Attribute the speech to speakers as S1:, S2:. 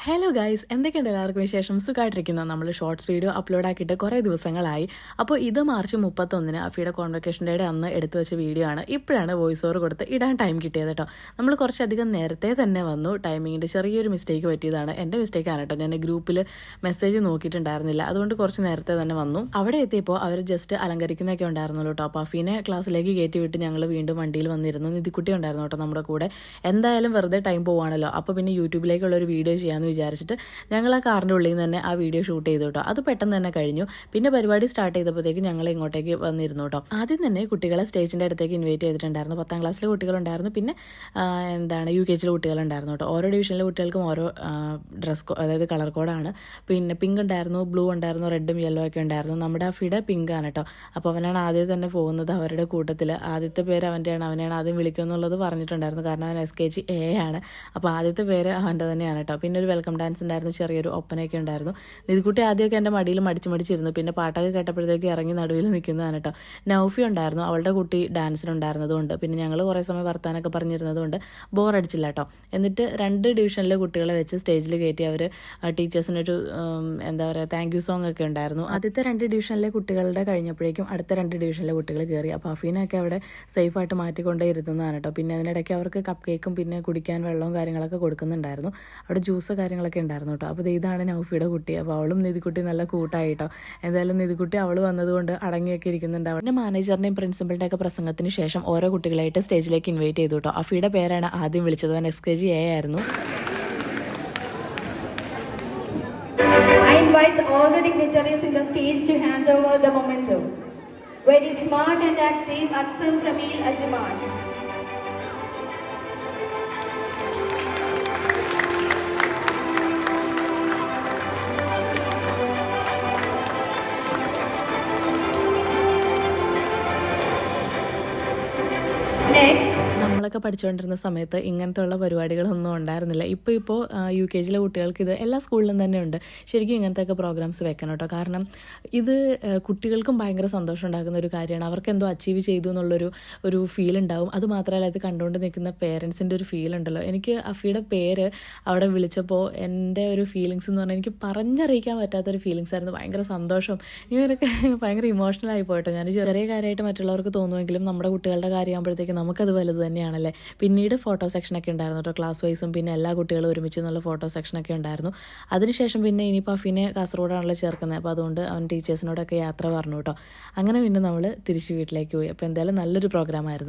S1: Hello guys, എന്തൊക്കെയുണ്ട് എല്ലാവർക്കും വിശേഷം? സുഖമായിട്ടിരിക്കുന്നത്. നമ്മൾ ഷോർട്സ് വീഡിയോ അപ്ലോഡ് ആക്കിയിട്ട് കുറേ ദിവസങ്ങളായി. അപ്പോൾ ഇത് മാർച്ച് 31 അഫിയുടെ കോൺവെക്കേഷൻ ഡേയുടെ അന്ന് എടുത്തു വെച്ച വീഡിയോ ആണ്. ഇപ്പോഴാണ് വോയിസ് ഓവർ കൊടുത്ത് ഇടാൻ ടൈം കിട്ടിയത് കേട്ടോ. നമ്മൾ കുറച്ചധികം നേരത്തെ തന്നെ വന്നു. ടൈമിങ്ങിൻ്റെ ചെറിയൊരു മിസ്റ്റേക്ക് പറ്റിയതാണ്. എൻ്റെ മിസ്റ്റേക്കാണ് കേട്ടോ. ഞാൻ ഗ്രൂപ്പിൽ മെസ്സേജ് നോക്കിയിട്ടുണ്ടായിരുന്നില്ല, അതുകൊണ്ട് കുറച്ച് നേരത്തെ തന്നെ വന്നു. അവിടെ എത്തിയപ്പോൾ അവർ ജസ്റ്റ് അലങ്കരിക്കുന്നതൊക്കെ ഉണ്ടായിരുന്നല്ലോ കേട്ടോ. അപ്പോൾ അഫീനെ ക്ലാസ്സിലേക്ക് കയറ്റി വിട്ട് ഞങ്ങൾ വീണ്ടും വണ്ടിയിൽ വന്നിരുന്നു. നിധിക്കുട്ടി ഉണ്ടായിരുന്നു കേട്ടോ നമ്മുടെ കൂടെ. എന്തായാലും വെറുതെ ടൈം പോവാണല്ലോ, അപ്പോൾ പിന്നെ യൂട്യൂബിലേക്കുള്ള ഒരു വീഡിയോ ചെയ്യാമെന്ന് വിചാരിച്ചിട്ട് ഞങ്ങൾ ആ കാറിൻ്റെ ഉള്ളിൽ നിന്ന് തന്നെ ആ വീഡിയോ ഷൂട്ട് ചെയ്തു കേട്ടോ. അത് പെട്ടെന്ന് തന്നെ കഴിഞ്ഞു. പിന്നെ പരിപാടി സ്റ്റാർട്ട് ചെയ്തപ്പോഴത്തേക്ക് ഞങ്ങൾ ഇങ്ങോട്ടേക്ക് വന്നിരുന്നു കേട്ടോ. ആദ്യം തന്നെ കുട്ടികളെ സ്റ്റേജിൻ്റെ അടുത്തേക്ക് ഇൻവൈറ്റ് ചെയ്തിട്ടുണ്ടായിരുന്നു. 10ാം ക്ലാസ്സിലെ കുട്ടികളുണ്ടായിരുന്നു, പിന്നെ UKGയിലെ കുട്ടികളുണ്ടായിരുന്നു കേട്ടോ. ഓരോ ഡിവിഷനിലെ കുട്ടികൾക്കും ഓരോ ഡ്രസ് അതായത് കളർ കോഡാണ്. പിന്നെ പിങ്ക് ഉണ്ടായിരുന്നു, ബ്ലൂ ഉണ്ടായിരുന്നു, റെഡും യെല്ലോ ഒക്കെ ഉണ്ടായിരുന്നു. നമ്മുടെ അഫിയുടെ പിങ്ക് ആണ് കേട്ടോ. അപ്പോൾ അവനാണ് ആദ്യം തന്നെ പോകുന്നത് അവരുടെ കൂട്ടത്തിൽ. ആദ്യത്തെ പേര് അവനെയാണ് ആദ്യം വിളിക്കുക എന്നുള്ളത് പറഞ്ഞിട്ടുണ്ടായിരുന്നു. കാരണം അവൻ SKG A ആണ്. അപ്പോൾ ആദ്യത്തെ പേര് അവൻ്റെ തന്നെയാണ് കേട്ടോ. പിന്നെ ഒരു വെൽക്കം ഡാൻസ് ഉണ്ടായിരുന്നു, ചെറിയൊരു ഒപ്പനയൊക്കെ ഉണ്ടായിരുന്നു. നിധിക്കുട്ടി ആദ്യമൊക്കെ എൻ്റെ മടിയിൽ മടിച്ചിരുന്നു. പിന്നെ പാട്ടൊക്കെ കേട്ടപ്പോഴത്തേക്ക് ഇറങ്ങി നടുവിൽ നിൽക്കുന്നതാണ് കേട്ടോ. നൗഫി ഉണ്ടായിരുന്നു, അവളുടെ കുട്ടി ഡാൻസിനുണ്ടായിരുന്നതുകൊണ്ട് പിന്നെ ഞങ്ങൾ കുറേ സമയം വർത്താനൊക്കെ പറഞ്ഞിരുന്നതുകൊണ്ട് ബോറടിച്ചില്ല കേട്ടോ. എന്നിട്ട് 2 ഡിവിഷനിലെ കുട്ടികളെ വെച്ച് സ്റ്റേജിൽ കയറ്റി അവർ ടീച്ചേഴ്സിനൊരു താങ്ക് യു സോങ് ഒക്കെ ഉണ്ടായിരുന്നു. ആദ്യത്തെ 2 ഡിവിഷനിലെ കുട്ടികളുടെ കഴിഞ്ഞപ്പോഴേക്കും അടുത്ത 2 ഡിവിഷനിലെ കുട്ടികൾ കയറി. അപ്പോൾ അഫീനൊക്കെ അവിടെ സേഫായിട്ട് മാറ്റിക്കൊണ്ടേ ഇരുത്തുന്നതാണ് കേട്ടോ. പിന്നെ അതിനിടയ്ക്ക് അവർക്ക് കപ്പ് കേക്കും പിന്നെ കുടിക്കാൻ വെള്ളവും കാര്യങ്ങളൊക്കെ കൊടുക്കുന്നുണ്ടായിരുന്നു. അവിടെ ജ്യൂസ് കാര്യങ്ങളൊക്കെ ഉണ്ടായിരുന്നു കേട്ടോ. അപ്പോൾ ഇതാണ് നൗഫിയുടെ കുട്ടി. അപ്പോൾ അവളും നിധിക്കുട്ടി നല്ല കൂട്ടായിട്ടോ. എന്തായാലും നിധിക്കുട്ടി അവൾ വന്നതുകൊണ്ട് അടങ്ങിയൊക്കെ ഇരിക്കുന്നുണ്ട്. അവൻ്റെ മാനേജറിൻ്റെയും പ്രിൻസിപ്പളിൻ്റെ ഒക്കെ പ്രസംഗത്തിന് ശേഷം ഓരോ കുട്ടികളായിട്ട് സ്റ്റേജിലേക്ക് ഇൻവൈറ്റ് ചെയ്തു കേട്ടോ. അഫിയുടെ പേരാണ് ആദ്യം വിളിച്ചത്. അവൻ SKG A ആയിരുന്നു.
S2: I invite all the dignitaries in the stage to hand over the momentum. Very smart and active, Aksam Samil Aziman. Next.
S1: നമ്മളൊക്കെ പഠിച്ചുകൊണ്ടിരുന്ന സമയത്ത് ഇങ്ങനത്തെ ഉള്ള പരിപാടികളൊന്നും ഉണ്ടായിരുന്നില്ല. ഇപ്പോൾ UKGയിലെ കുട്ടികൾക്ക് ഇത് എല്ലാ സ്കൂളിലും തന്നെ ഉണ്ട്. ശരിക്കും ഇങ്ങനത്തെയൊക്കെ പ്രോഗ്രാംസ് വെക്കണം കേട്ടോ. കാരണം ഇത് കുട്ടികൾക്കും ഭയങ്കര സന്തോഷം ഉണ്ടാക്കുന്ന ഒരു കാര്യമാണ്. അവർക്ക് എന്തോ അച്ചീവ് ചെയ്തു എന്നുള്ളൊരു ഫീൽ ഉണ്ടാവും. അതുമാത്രമല്ല ഇത് കണ്ടുകൊണ്ട് നിൽക്കുന്ന പേരൻസിൻ്റെ ഒരു ഫീൽ ഉണ്ടല്ലോ. എനിക്ക് അഫിയുടെ പേര് അവിടെ വിളിച്ചപ്പോൾ എൻ്റെ ഒരു ഫീലിങ്സ് എന്ന് പറഞ്ഞാൽ എനിക്ക് പറഞ്ഞറിയിക്കാൻ പറ്റാത്തൊരു ഫീലിങ്സ് ആയിരുന്നു. ഭയങ്കര സന്തോഷം. ഇവരൊക്കെ ഭയങ്കര ഇമോഷണലായി പോയിട്ടോ. ഞാൻ ചെറിയ കാര്യമായിട്ട് മറ്റുള്ളവർക്ക് തോന്നുമെങ്കിലും നമ്മുടെ കുട്ടികളുടെ കാര്യമാകുമ്പോഴത്തേക്ക് നമുക്കത് വലുത് തന്നെയാണല്ലേ. പിന്നീട് ഫോട്ടോ സെക്ഷനൊക്കെ ഉണ്ടായിരുന്നു കേട്ടോ. ക്ലാസ് വൈസും പിന്നെ എല്ലാ കുട്ടികളും ഒരുമിച്ച് എന്നുള്ള ഫോട്ടോ സെക്ഷനൊക്കെ ഉണ്ടായിരുന്നു. അതിനുശേഷം പിന്നെ ഇനിയിപ്പോൾ അഫിനെ കാസർഗോഡാണല്ലോ ചേർക്കുന്നത്. അപ്പോൾ അതുകൊണ്ട് അവൻ ടീച്ചേഴ്സിനോടൊക്കെ യാത്ര പറഞ്ഞു കേട്ടോ. അങ്ങനെ പിന്നെ നമ്മൾ തിരിച്ച് വീട്ടിലേക്ക് പോയി. അപ്പോൾ എന്തായാലും നല്ലൊരു പ്രോഗ്രാമായിരുന്നു.